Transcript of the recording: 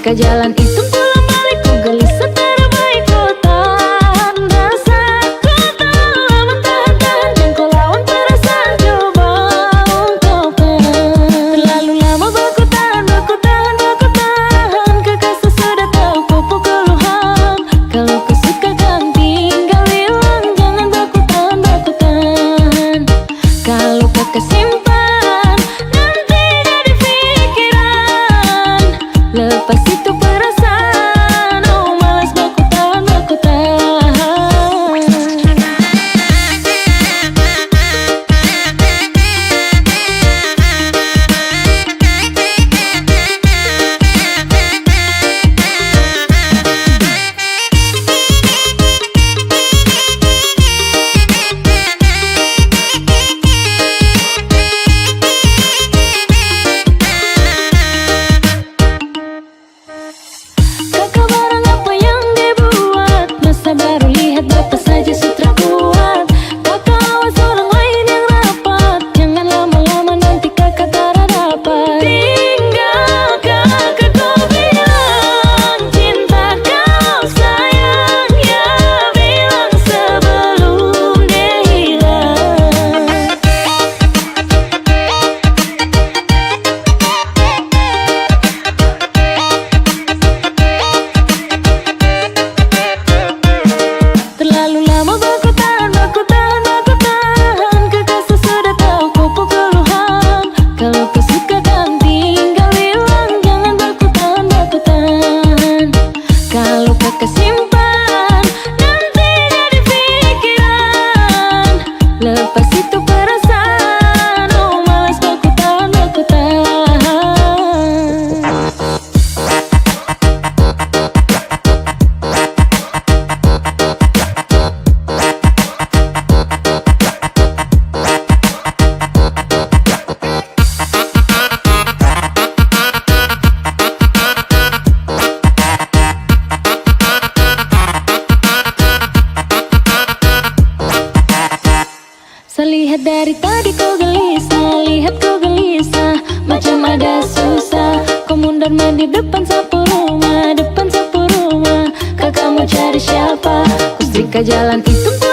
Ke jalan itu pulang balik ku gelisah terbaik ku tahan rasa, ku telah mentah-mentah dan ku lawan perasaan coba untuk terlalu lama baku tahan kekasih sudah tahu kupu keluhan. Kalau kau suka kan tinggal bilang, jangan baku tahan. Kalau kau kesimpan nanti jadi pikiran, lepas itu perasaan, oh malas baku tahan. Kakak barang apa yang dia buat, masa baru lihat bapak saja sutra kuat. Kakak awas orang lain yang rapat, jangan lama-lama nanti kakak tak dapat. Tinggal kakak kau bilang cinta kau sayang, ya bilang sebelum dia hilang. Terlalu lama baku tahan, kekasih sudah tahu kupu keluhan. Kalau kau suka kan tinggal bilang, jangan baku tahan. Kalau kau kesimpan nanti jadi pikiran, lepas itu perasaan, oh malas baku tahan. Saya lihat dari tadi kau gelisah, macam ada susah. Kau mundur di depan sapu rumah, Kakak mau cari siapa? Ku setrika jalan itu